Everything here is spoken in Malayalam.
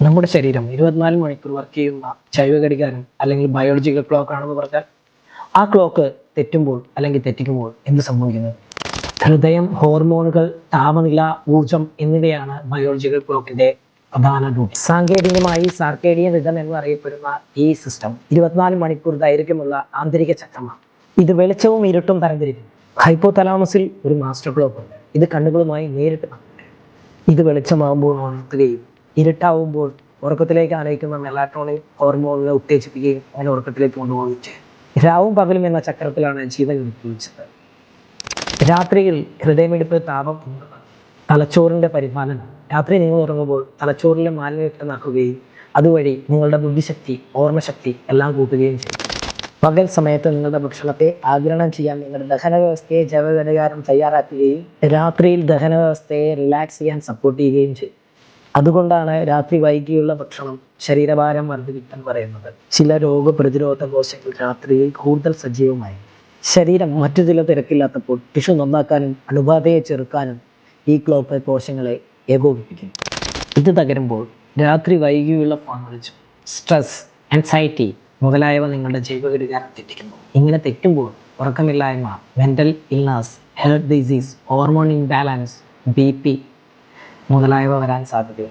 നമ്മുടെ ശരീരം 24 മണിക്കൂർ വർക്ക് ചെയ്യുന്ന ജൈവ ഘടികാരം അല്ലെങ്കിൽ ബയോളജിക്കൽ ക്ലോക്ക് ആണെന്ന് പറഞ്ഞാൽ ആ ക്ലോക്ക് തെറ്റുമ്പോൾ അല്ലെങ്കിൽ തെറ്റിക്കുമ്പോൾ എന്ത് സംഭവിക്കുന്നത്? ഹൃദയം, ഹോർമോണുകൾ, താപനില, ഊർജം എന്നിവയാണ് ബയോളജിക്കൽ ക്ലോക്കിന്റെ പ്രധാന ഡ്യൂട്ടി. സാങ്കേതികമായി സാർക്കേഡിയൻ റിതം എന്നറിയപ്പെടുന്ന ഈ സിസ്റ്റം 24 മണിക്കൂർ ദൈർഘ്യമുള്ള ആന്തരിക ചക്രമാണ്. ഇത് വെളിച്ചവും ഇരുട്ടും തരംതിരിക്കും. ഹൈപ്പോതലാമസിൽ ഒരു മാസ്റ്റർ ക്ലോക്ക് ഉണ്ട്. ഇത് കണ്ണുകളുമായി നേരിട്ട് ഇത് വെളിച്ചമാകുമ്പോൾ ഉണർത്തുകയും ഇരുട്ടാവുമ്പോൾ ഉറക്കത്തിലേക്ക് ആനയിക്കുന്ന മെലാറ്റോണിൻ ഹോർമോണിനെ ഉത്തേജിപ്പിക്കുകയും അതിനെ ഉറക്കത്തിലേക്ക് കൊണ്ടുപോവുകയും ചെയ്യും. രാവും പകലും എന്ന ചക്രത്തിലാണ് ജീവൻ വിഭജിച്ചത്. രാത്രിയിൽ ഹൃദയമിടിപ്പ്, താപം, തലച്ചോറിന്റെ പരിപാലനം. രാത്രി നിങ്ങൾ ഉറങ്ങുമ്പോൾ തലച്ചോറിലെ മാലിന്യത്തെ നക്കുകയും അതുവഴി നിങ്ങളുടെ ബുദ്ധിശക്തി, ഓർമ്മശക്തി എല്ലാം കൂട്ടുകയും ചെയ്യും. പകൽ സമയത്ത് നിങ്ങളുടെ ഭക്ഷണത്തെ ആഗിരണം ചെയ്യാൻ നിങ്ങളുടെ ദഹന വ്യവസ്ഥയെ ജൈവഘടികാരം തയ്യാറാക്കുകയും രാത്രിയിൽ ദഹന വ്യവസ്ഥയെ റിലാക്സ് ചെയ്യാൻ സപ്പോർട്ട് ചെയ്യുകയും ചെയ്യും. അതുകൊണ്ടാണ് രാത്രി വൈകിയുള്ള ഭക്ഷണം ശരീരഭാരം വർദ്ധിപ്പിക്കാൻ പറയുന്നത്. ചില രോഗപ്രതിരോധ കോശങ്ങൾ രാത്രിയിൽ കൂടുതൽ സജീവമായി. ശരീരം മറ്റു ചില തിരക്കില്ലാത്തപ്പോൾ ടിഷ്യൂ നന്നാക്കാനും അണുബാധയെ ചെറുക്കാനും ഈ ക്ലോക്ക് കോശങ്ങളെ ഏകോപിപ്പിക്കും. ഇത് തകരുമ്പോൾ രാത്രി വൈകിയുള്ള ഫോൺ വിളിച്ചു, സ്ട്രെസ്, ആൻസൈറ്റി മുതലായവ നിങ്ങളുടെ ജൈവഘടികാരം തെറ്റിക്കുന്നു. ഇങ്ങനെ തെറ്റുമ്പോൾ ഉറക്കമില്ലായ്മ, mental illness, health disease, hormone imbalance, BP മുതലായവ വരാൻ സാധ്യതയുണ്ട്.